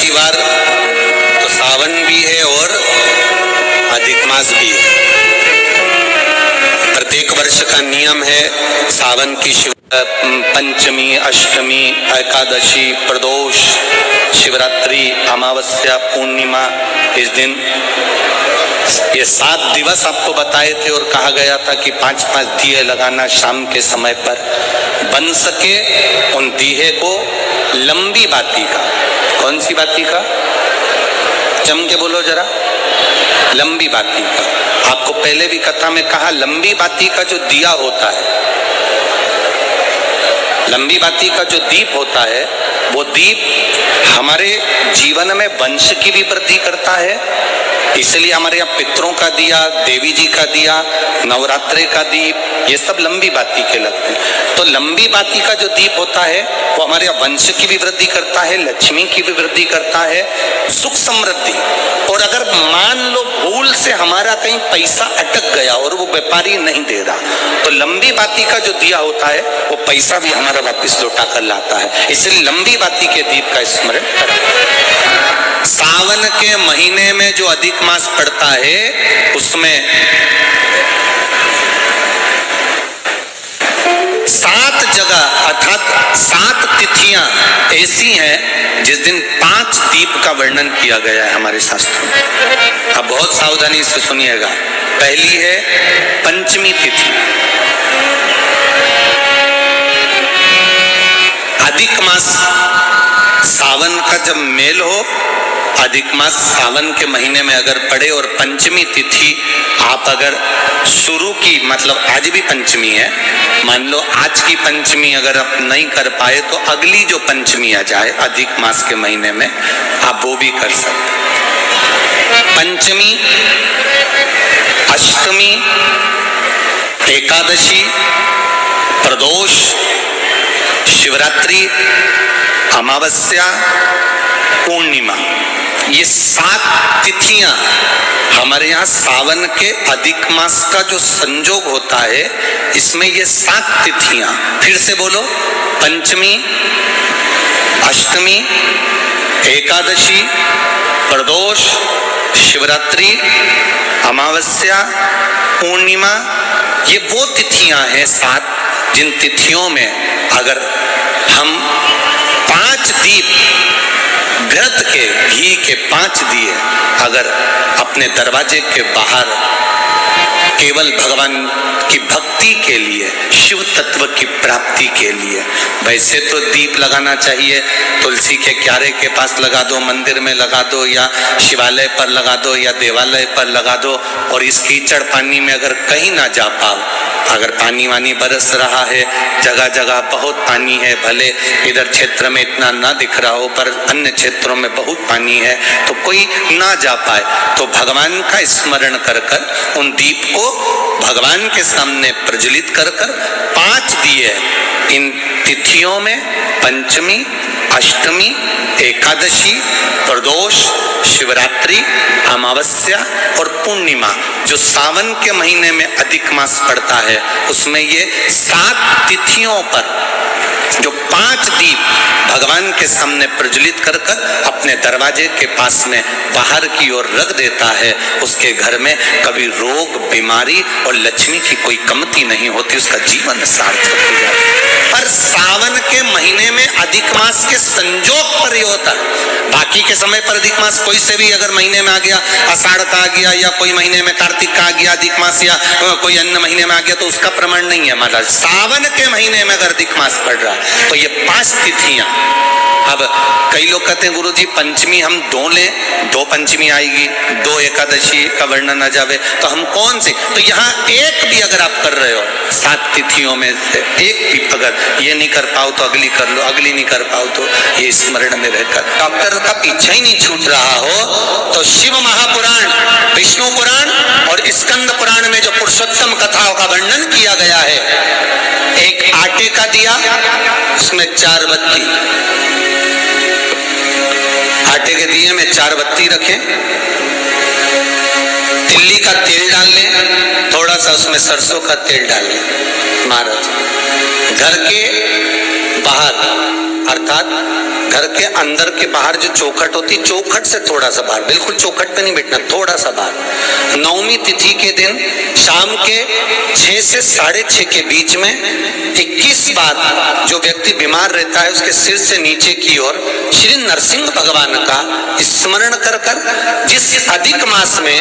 की बार तो सावन भी है और अधिक मास भी है। प्रत्येक वर्ष का नियम है सावन की पंचमी, अष्टमी, एकादशी, प्रदोष, शिवरात्रि, अमावस्या, पूर्णिमा, इस दिन ये 7 दिवस आपको बताए थे और कहा गया था कि 5-5 दिए लगाना शाम के समय पर। बन सके उन दिए को लंबी बाती का, कौन सी बाती का, जम के बोलो जरा, लंबी बाती का। आपको पहले भी कथा में कहा, लंबी बाती का जो दिया होता है, लंबी बाती का जो दीप होता है, वो दीप हमारे जीवन में वंश की भी वृद्धि करता है। इसलिए हमारे यहाँ पितरों का दिया, देवी जी का दिया, नवरात्रे का दीप, ये सब लंबी बाती के लगते हैं। तो लंबी बाती का जो दीप होता है वो हमारे वंश की भी वृद्धि करता है, लक्ष्मी की भी वृद्धि करता है, सुख समृद्धि। और अगर मान लो भूल से हमारा कहीं पैसा अटक गया और वो व्यापारी नहीं दे रहा, तो लंबी बाती का जो दिया होता है वो पैसा भी हमारा वापिस लौटा कर लाता है। इसलिए लंबी बाती के दीप का स्मरण करें। सावन के महीने में जो अधिक मास पड़ता है उसमें 7 जगह अर्थात 7 तिथियां ऐसी हैं जिस दिन 5 दीप का वर्णन किया गया है हमारे शास्त्रों में। अब बहुत सावधानी से सुनिएगा। पहली है पंचमी तिथि। अधिक मास सावन का जब मेल हो, अधिक मास सावन के महीने में अगर पड़े और पंचमी तिथि आप अगर शुरू की, मतलब आज भी पंचमी है, मान लो आज की पंचमी अगर आप नहीं कर पाए तो अगली जो पंचमी आ जाए अधिक मास के महीने में आप वो भी कर सकते। पंचमी, अष्टमी, एकादशी, प्रदोष, शिवरात्रि, अमावस्या, पूर्णिमा, ये 7 तिथियां हमारे यहाँ सावन के अधिक मास का जो संजोग होता है, इसमें ये 7 तिथियां, फिर से बोलो, पंचमी, अष्टमी, एकादशी, प्रदोष, शिवरात्रि, अमावस्या, पूर्णिमा, ये वो तिथियां हैं 7 जिन तिथियों में अगर हम 5 दीप घृत के, घी के 5 दिए अगर अपने दरवाजे के बाहर केवल भगवान की भक्ति के लिए, शिव तत्व की प्राप्ति के लिए, वैसे तो दीप लगाना चाहिए, तुलसी के क्यारे के पास लगा दो, मंदिर में लगा दो, या शिवालय पर लगा दो, या देवालय पर लगा दो। और इस कीचड़ पानी में अगर कहीं ना जा पाओ, अगर पानी वानी बरस रहा है, जगह जगह बहुत पानी है, भले इधर क्षेत्र में इतना ना दिख रहा हो पर अन्य क्षेत्रों में बहुत पानी है, तो कोई ना जा पाए तो भगवान का स्मरण कर कर उन दीप को भगवान के सामने प्रज्वलित कर कर 5 दिए इन तिथियों में, पंचमी, अष्टमी, एकादशी, प्रदोष, शिवरात्रि, अमावस्या और पूर्णिमा, जो सावन के महीने में अधिक मास पड़ता है, उसमें ये 7 तिथियों पर जो 5 दीप भगवान के सामने प्रज्वलित कर कर अपने दरवाजे के पास में बाहर की ओर रख देता है, उसके घर में कभी रोग, बीमारी और लक्ष्मी की कोई कमती नहीं होती, उसका जीवन सार्थक हो जाता है। पर सावन के महीने में अधिक मास के संजोग पर ही होता है। बाकी के समय पर अधिक मास कोई से भी अगर महीने में आ गया, आषाढ़ का आ गया, या कोई महीने में कार्तिक का आ गया अधिक मास, या कोई अन्य महीने में आ गया, तो उसका प्रमाण नहीं है महाराज। सावन के महीने में अगर अधिक मास पड़ रहा है तो ये 5 तिथियां। अब कई लोग कहते हैं गुरुजी पंचमी हम 2 लें, 2 पंचमी आएगी, 2 एकादशी का वर्णन आ जावे, तो हम कौन से? तो यहाँ एक भी अगर आप कर रहे हो 7 तिथियों में से एक भी अगर ये नहीं कर पाओ तो अगली कर लो, अगली नहीं कर पाओ तो ये स्मरण में रहकर डॉक्टर का पीछा ही नहीं छूट रहा हो, तो शिव महापुराण, विष्णु पुराण और स्कंद पुराण में जो पुरुषोत्तम कथाओं का वर्णन किया गया है, एक आटे का दिया, उसमें 4 बत्ती, आटे के दिए में 4 बत्ती रखें, तिल्ली का तेल डाल लें, थोड़ा सा उसमें सरसों का तेल डाल लें। महाराज घर के बाहर अर्थात घर के अंदर के बाहर जो चौखट होती, चौखट से थोड़ा सा बाहर, बिल्कुल चौखट पे नहीं बैठना, थोड़ा सा बाहर। नवमी तिथि के दिन शाम के 6 से 6:30 के बीच में 21 बार जो व्यक्ति बीमार रहता है उसके सिर से नीचे की ओर श्री नरसिंह भगवान का स्मरण कर कर, जिस अधिक मास में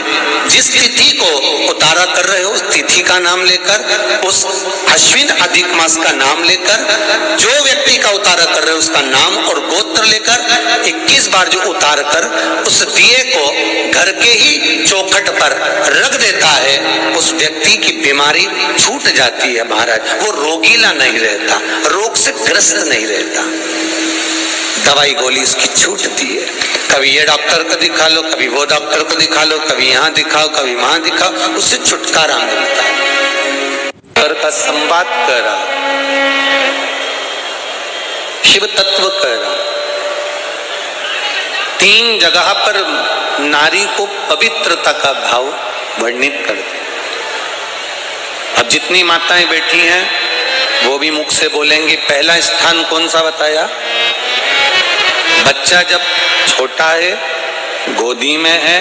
जिस तिथि को उतारा कर रहे हो उस तिथि का नाम लेकर, उस अश्विन अधिक मास का नाम लेकर, जो व्यक्ति का उतारा कर रहे हो उसका नाम और गोत्र लेकर 21 बार जो उतार कर उस दिए को घर के ही चौखट पर रख देता है, उस व्यक्ति की बीमारी छूट जाती है महाराज। वो रोगीला नहीं रहता, रोग से ग्रस्त नहीं रहता, दवाई गोली उसकी छूटती है। कभी ये डॉक्टर को दिखा लो, कभी वो डॉक्टर को दिखा लो, कभी यहाँ दिखाओ, कभी वहां दिखाओ, उससे छुटकारा मिलता है। घर का संवाद कर रहा, शिव तत्व कर रहा, 3 जगह पर नारी को पवित्रता का भाव वर्णित करते। अब जितनी माताएं बैठी हैं वो भी मुख से बोलेंगे। पहला स्थान कौन सा बताया? बच्चा जब छोटा है, गोदी में है,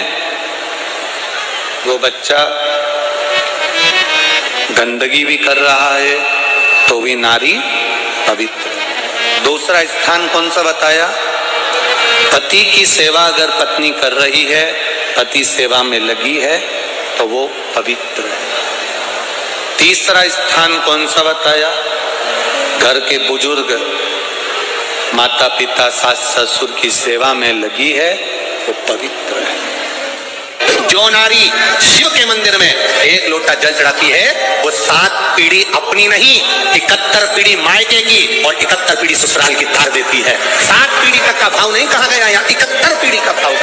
वो बच्चा गंदगी भी कर रहा है तो भी नारी पवित्र। दूसरा स्थान कौन सा बताया? पति की सेवा अगर पत्नी कर रही है, पति सेवा में लगी है तो वो पवित्र है। तीसरा स्थान कौन सा बताया? घर के बुजुर्ग, माता पिता सास ससुर की सेवा में लगी है वो पवित्र है। जो नारी शिव के मंदिर में 1 लोटा जल चढ़ाती है वो 7 पीढ़ी अपनी नहीं, 71 पीढ़ी मायके की और 71 पीढ़ी ससुराल की तार देती है। 7 पीढ़ी तक का भाव नहीं कहा गया, यहाँ 71 पीढ़ी का भाव।